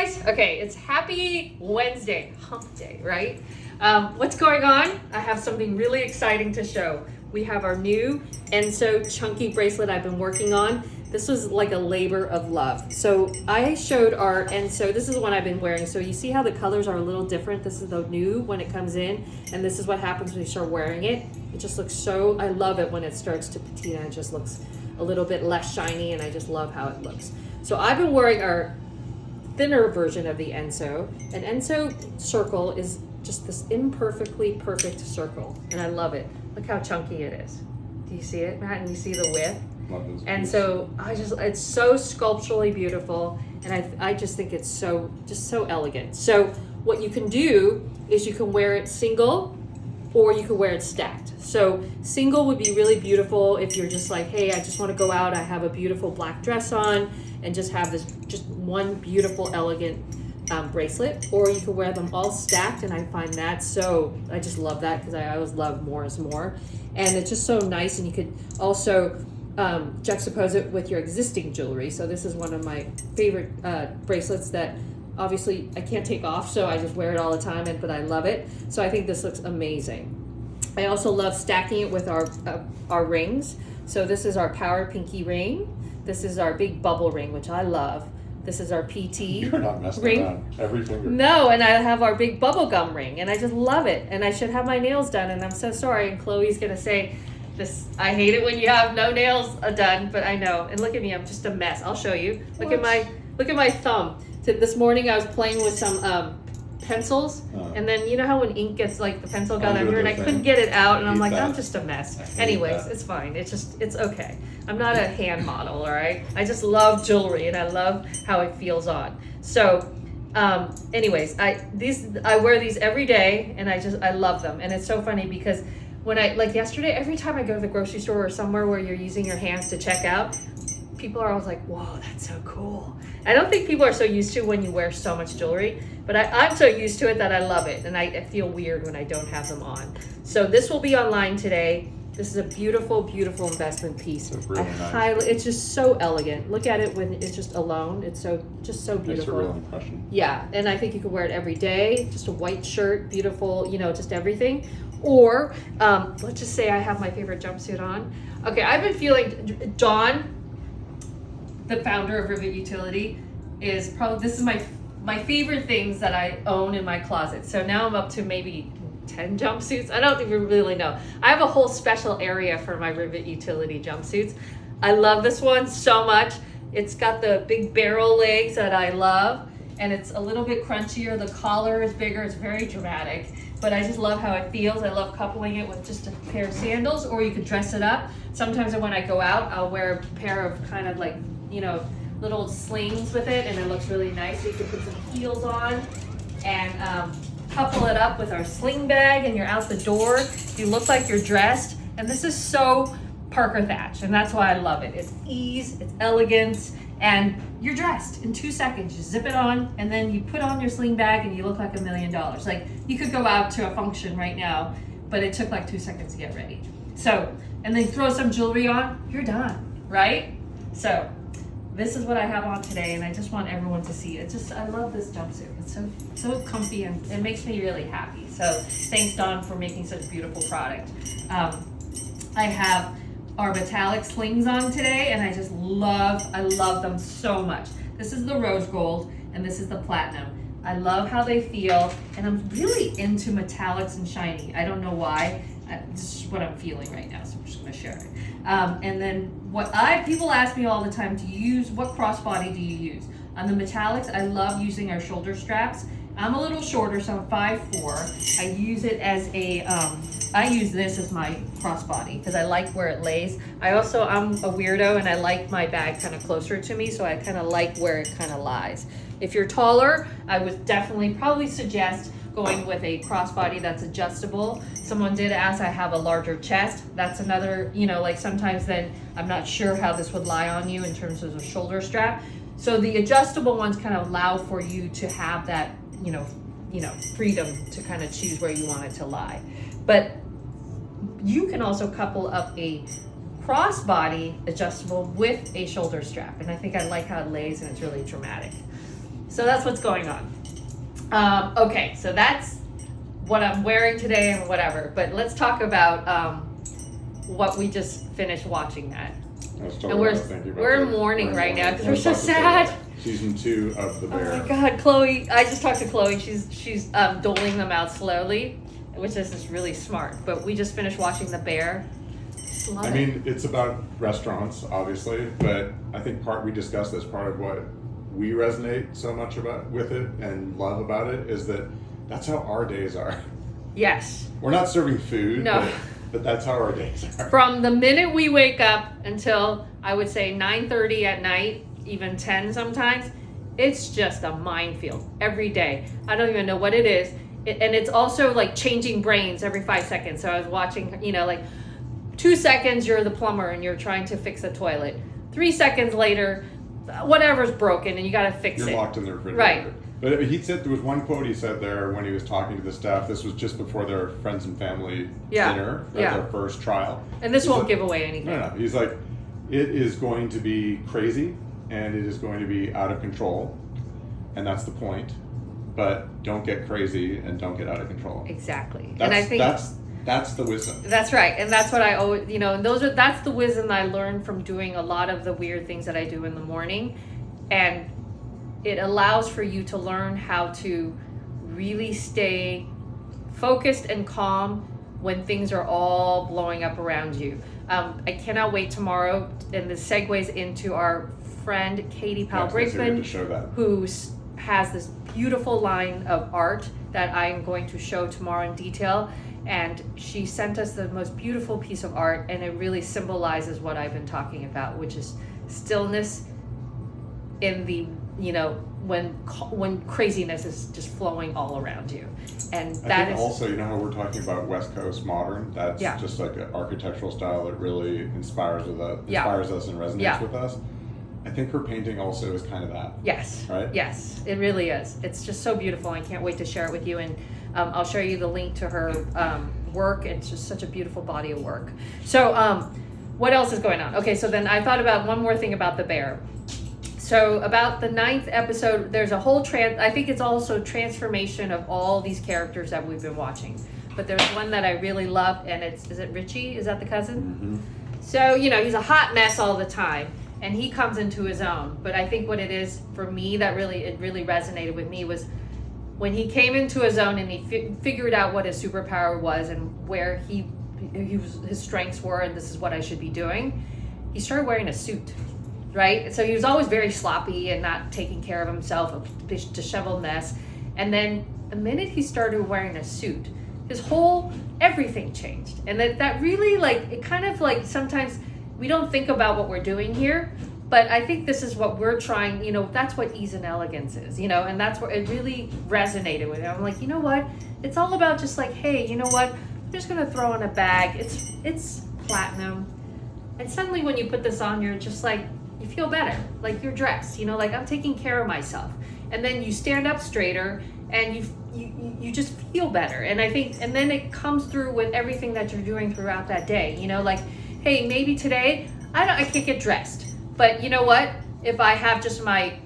guys. Okay, it's happy Wednesday, hump day, right? What's going on? I have something really exciting to show. We have our new Enso chunky bracelet I've been working on. This was like a labor of love. So I showed our Enso, this is the one I've been wearing. So you see how the colors are a little different? This is the new when it comes in, and this is what happens when you start wearing it. It just looks so, I love it when it starts to patina. It just looks a little bit less shiny, and I just love how it looks. So I've been wearing our thinner version of the Enso. An Enso circle is just this imperfectly perfect circle, and I love it. Look how chunky it is. Do you see it, Matt? And you see the width? And so it's so sculpturally beautiful, and I just think it's so elegant. So what you can do is you can wear it single, or you can wear it stacked. So single would be really beautiful if you're just like, hey, I just want to go out, I have a beautiful black dress on, and just have this just one beautiful, elegant bracelet. Or you can wear them all stacked, and I find that so, I just love that because I always love more is more. And it's just so nice, and you could also juxtapose it with your existing jewelry. So this is one of my favorite bracelets that obviously I can't take off, so I just wear it all the time, but I love it. So I think this looks amazing. I also love stacking it with our rings. So this is our power pinky ring. This is our big bubble ring, which I love. This is our PT You're not messing ring. around. Every finger. No, and I have our big bubble gum ring, and I just love it. And I should have my nails done, and I'm so sorry. And Chloe's gonna say, "This, I hate it when you have no nails done," but I know. And look at me, I'm just a mess. I'll show you. Look at my thumb. This morning I was playing with some pencils, and then you know how when ink gets like the pencil got under and I couldn't get it out, and I'm like, I'm just a mess. Anyways, it's fine. It's okay. I'm not a hand model, all right? I just love jewelry, and I love how it feels on. So anyways, I wear these every day, and I love them. And it's so funny because when like yesterday, every time I go to the grocery store or somewhere where you're using your hands to check out, people are always like, whoa, that's so cool. I don't think people are so used to when you wear so much jewelry, but I'm so used to it that I love it, and I feel weird when I don't have them on. So this will be online today. This is a beautiful, beautiful investment piece. It's really nice. It's just so elegant. Look at it when it's just alone. It's just so beautiful. Makes a real impression. Yeah, and I think you could wear it every day. Just a white shirt, beautiful, just everything. Or let's just say I have my favorite jumpsuit on. Okay, I've been feeling Dawn, the founder of Rivet Utility, is probably, this is my favorite things that I own in my closet. So now I'm up to maybe 10 jumpsuits. I don't even really know. I have a whole special area for my Rivet Utility jumpsuits. I love this one so much. It's got the big barrel legs that I love, and it's a little bit crunchier. The collar is bigger. It's very dramatic, but I just love how it feels. I love coupling it with just a pair of sandals, or you could dress it up. Sometimes when I go out, I'll wear a pair of kind of like, little slings with it, and it looks really nice. So you can put some heels on and couple it up with our sling bag, and you're out the door. You look like you're dressed, and this is so Parker Thatch, and that's why I love it. It's ease, it's elegance, and you're dressed in 2 seconds. You zip it on, and then you put on your sling bag, and you look like $1 million. Like, you could go out to a function right now, but it took like 2 seconds to get ready. So, and then throw some jewelry on, you're done, right? So, this is what I have on today, and I just want everyone to see it. I love this jumpsuit. It's so comfy, and it makes me really happy. So thanks, Dawn, for making such a beautiful product. I have our metallic slings on today, and I love them so much. This is the rose gold, and this is the platinum. I love how they feel, and I'm really into metallics and shiny. I don't know why. This is what I'm feeling right now, so I'm just going to share it. And then people ask me all the time, what crossbody do you use? On the metallics, I love using our shoulder straps. I'm a little shorter, so I'm 5'4". I use it as I use this as my crossbody because I like where it lays. I'm a weirdo, and I like my bag kind of closer to me, so I kind of like where it kind of lies. If you're taller, I would probably suggest going with a crossbody that's adjustable. Someone did ask, I have a larger chest. That's another, like sometimes then I'm not sure how this would lie on you in terms of a shoulder strap. So the adjustable ones kind of allow for you to have that, freedom to kind of choose where you want it to lie. But you can also couple up a crossbody adjustable with a shoulder strap. And I think I like how it lays, and it's really dramatic. So that's what's going on. Okay, so that's what I'm wearing today and whatever. But let's talk about what we just finished watching, Matt. That's totally And what I was thinking about. we're in mourning right now because we're so sad. Season 2 of The Bear. Oh my God, Chloe! I just talked to Chloe. She's doling them out slowly, which is really smart. But we just finished watching The Bear. I mean, it's about restaurants, obviously, but I think we discussed this, part of what we resonate so much with it and love about it is that that's how our days are. Yes. We're not serving food, no. but that's how our days are. From the minute we wake up until, I would say, 9:30 at night, even 10 sometimes, it's just a minefield every day. I don't even know what it is. And it's also like changing brains every 5 seconds. So I was watching, like 2 seconds you're the plumber and you're trying to fix a toilet. 3 seconds later, whatever's broken and you got to fix it. You're locked in the refrigerator. Right. But he said, there was one quote he said there when he was talking to the staff. This was just before their friends and family dinner, their first trial. And this won't give away anything. No. He's like, it is going to be crazy and it is going to be out of control. And that's the point. But don't get crazy and don't get out of control. Exactly. And I think that's the wisdom. That's right. And that's what I always, and that's the wisdom I learned from doing a lot of the weird things that I do in the morning. And it allows for you to learn how to really stay focused and calm when things are all blowing up around you. I cannot wait tomorrow, and this segues into our friend Katie Powell-Brinkman, who has this beautiful line of art that I'm going to show tomorrow in detail. And she sent us the most beautiful piece of art, and it really symbolizes what I've been talking about, which is stillness in the, when craziness is just flowing all around you. And that is also, how we're talking about West Coast modern, that's just like an architectural style that really inspires us and resonates with us. I think her painting also is kind of that. Yes. Right? Yes, it really is. It's just so beautiful. I can't wait to share it with you. And I'll show you the link to her work. It's just such a beautiful body of work. So what else is going on? Okay, so then I thought about one more thing about The Bear. So about the 9th episode, there's a whole I think it's also transformation of all these characters that we've been watching. But there's one that I really love, and is it Richie? Is that the cousin? Mm-hmm. So, he's a hot mess all the time. And he comes into his own. But I think what it is for me that really resonated with me was when he came into his own and he figured out what his superpower was and where his strengths were, and this is what I should be doing. He started wearing a suit, right? So he was always very sloppy and not taking care of himself, a disheveled mess. And then the minute he started wearing a suit, everything changed. And that really, it kind of sometimes we don't think about what we're doing here, but I think this is what we're trying, that's what ease and elegance is, and that's where it really resonated with me. I'm like, what? It's all about just hey, I'm just going to throw in a bag. It's platinum. And suddenly when you put this on, you're just you feel better. You're dressed, I'm taking care of myself. And then you stand up straighter and you just feel better. And I think, and then it comes through with everything that you're doing throughout that day, hey, maybe today I can't get dressed, but you know what? If I have just my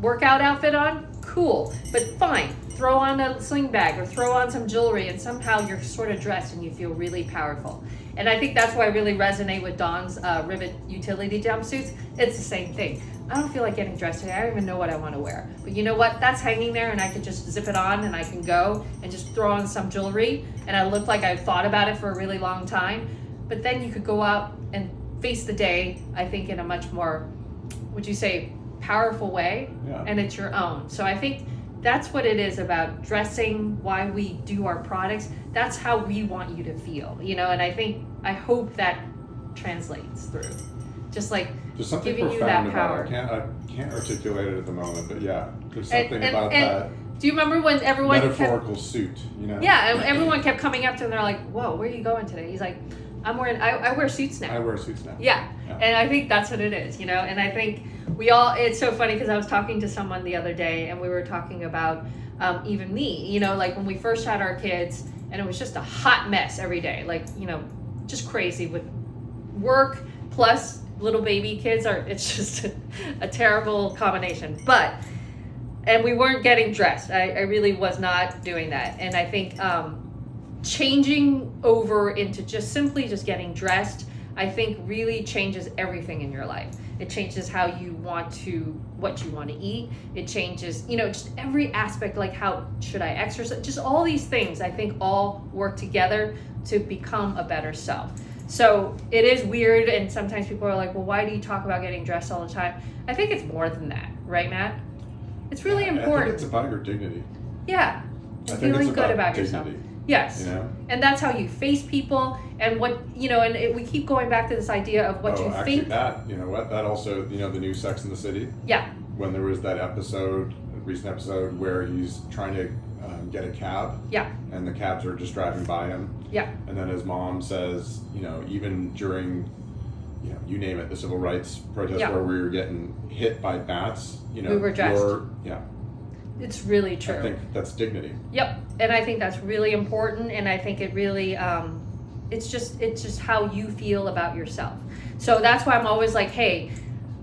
workout outfit on, cool. But fine, throw on a sling bag or throw on some jewelry, and somehow you're sort of dressed and you feel really powerful. And I think that's why I really resonate with Dawn's rivet utility jumpsuits. It's the same thing. I don't feel like getting dressed today. I don't even know what I want to wear. But you know what? That's hanging there, and I can just zip it on, and I can go and just throw on some jewelry, and I look like I've thought about it for a really long time. But then you could go out and face the day, I think, in a much more, would you say, powerful way, and it's your own. So I think that's what it is about dressing, why we do our products. That's how we want you to feel, and I hope that translates through. Just giving you that power. I can't articulate it at the moment, but there's something about that. Do you remember when everyone metaphorical suit, Yeah, and everyone kept coming up to him. They're like, "Whoa, where are you going today?" He's like, I wear suits now. I wear suits now. Yeah. And I think that's what it is, and I think it's so funny because I was talking to someone the other day and we were talking about even me, when we first had our kids and it was just a hot mess every day, just crazy with work plus little baby kids it's just a terrible combination. But and we weren't getting dressed. I really was not doing that. And I think changing over into just getting dressed, I think really changes everything in your life. It changes how you want to, what you want to eat. It changes, you know, just every aspect, like how should I exercise? Just all these things, I think all work together to become a better self. So it is weird, and sometimes people are like, well, why do you talk about getting dressed all the time? I think it's more than that, right, Matt? It's really important. I think it's about your dignity. Yeah, feeling good about yourself. Yes, you know? And that's how you face people, and what, you know, and we keep going back to this idea of what you actually, think. That, you know what, that also, you know, the new Sex and the City? Yeah. When there was that recent episode where he's trying to get a cab. Yeah. And the cabs are just driving by him. Yeah. And then his mom says, you know, even during, you know, you name it, the civil rights protest where we were getting hit by bats, you know, we were dressed. It's really true. I think that's dignity. Yep, and I think that's really important, and I think it really, it's just how you feel about yourself. So that's why I'm always like, hey,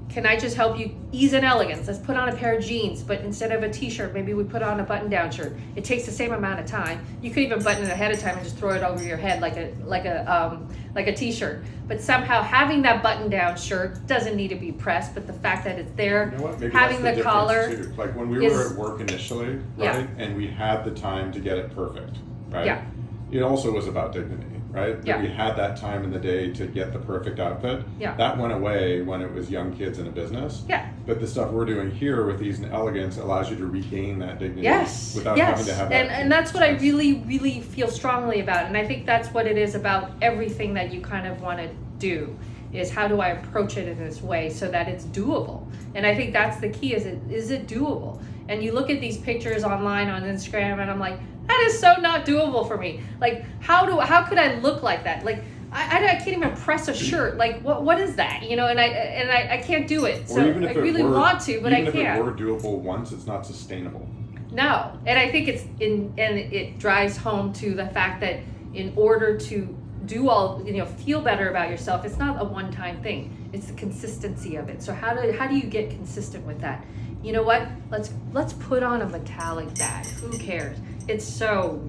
can I just help you ease in elegance? Let's put on a pair of jeans, but instead of a t-shirt, maybe we put on a button-down shirt. It takes the same amount of time. You could even button it ahead of time and just throw it over your head like a t-shirt. But somehow having that button-down shirt doesn't need to be pressed, but the fact that it's there, you know what? Maybe having that's the collar. Too. Like when we were at work initially, right? Yeah. And we had the time to get it perfect, right? Yeah. It also was about dignity, right? Yeah. That we had that time in the day to get the perfect outfit. Yeah. That went away when it was young kids in a business. Yeah. But the stuff we're doing here with Ease and Elegance allows you to regain that dignity without yes. having to have that. And that's what I really, really feel strongly about. And I think that's what it is about everything that you kind of want to do, is how do I approach it in this way so that it's doable? And I think that's the key, is it doable? And you look at these pictures online on Instagram and I'm like, that is so not doable for me. Like, how could I look like that? Like, I can't even press a shirt. Like, what is that? You know, and I can't do it. So I really want to, but I can't. Even if it were doable once, it's not sustainable. No, and I think it drives home to the fact that in order to do all, you know, feel better about yourself, it's not a one-time thing. It's the consistency of it. So how do you get consistent with that? You know what? Let's put on a metallic bag. Who cares? It's so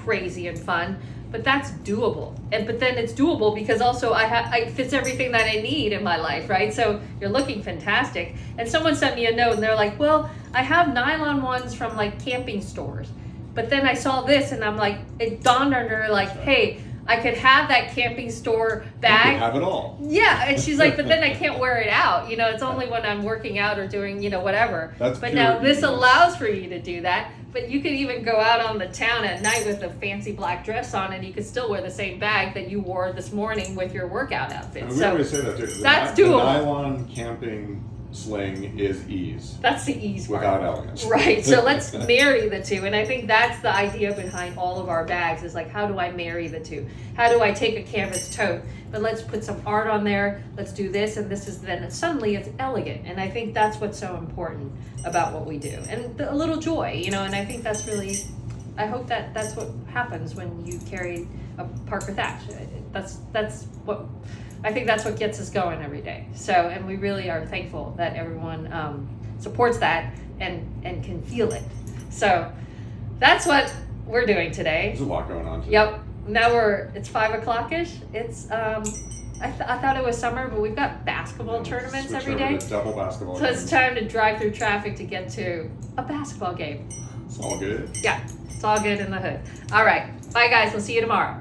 crazy and fun, but that's doable. But then it's doable because also it fits everything that I need in my life, right? So you're looking fantastic. And someone sent me a note and they're like, well, I have nylon ones from like camping stores, but then I saw this and I'm like, it dawned on her like, hey, I could have that camping store bag. You could have it all. Yeah, and she's like, but then I can't wear it out. You know, it's only when I'm working out or doing, you know, whatever. But now this allows for you to do that. But you could even go out on the town at night with a fancy black dress on, and you could still wear the same bag that you wore this morning with your workout outfit. And we always say that too. That's doable. The nylon camping sling is ease. That's the ease part. Without elegance. Right. So let's marry the two. And I think that's the idea behind all of our bags, is like, how do I marry the two? How do I take a canvas tote, but let's put some art on there, let's do this, and this is then suddenly it's elegant. And I think that's what's so important about what we do. And a little joy, you know, and I think that's really, I hope that's what happens when you carry a Parker Thatch. That's what, I think that's what gets us going every day. So, and we really are thankful that everyone supports that and can feel it. So that's what we're doing today. There's a lot going on today. Yep. Now it's 5 o'clock-ish. It's, I thought it was summer, but we've got basketball tournaments every day. Double basketball. So it's time to drive through traffic to get to a basketball game. It's all good. Yeah, it's all good in the hood. All right. Bye, guys. We'll see you tomorrow.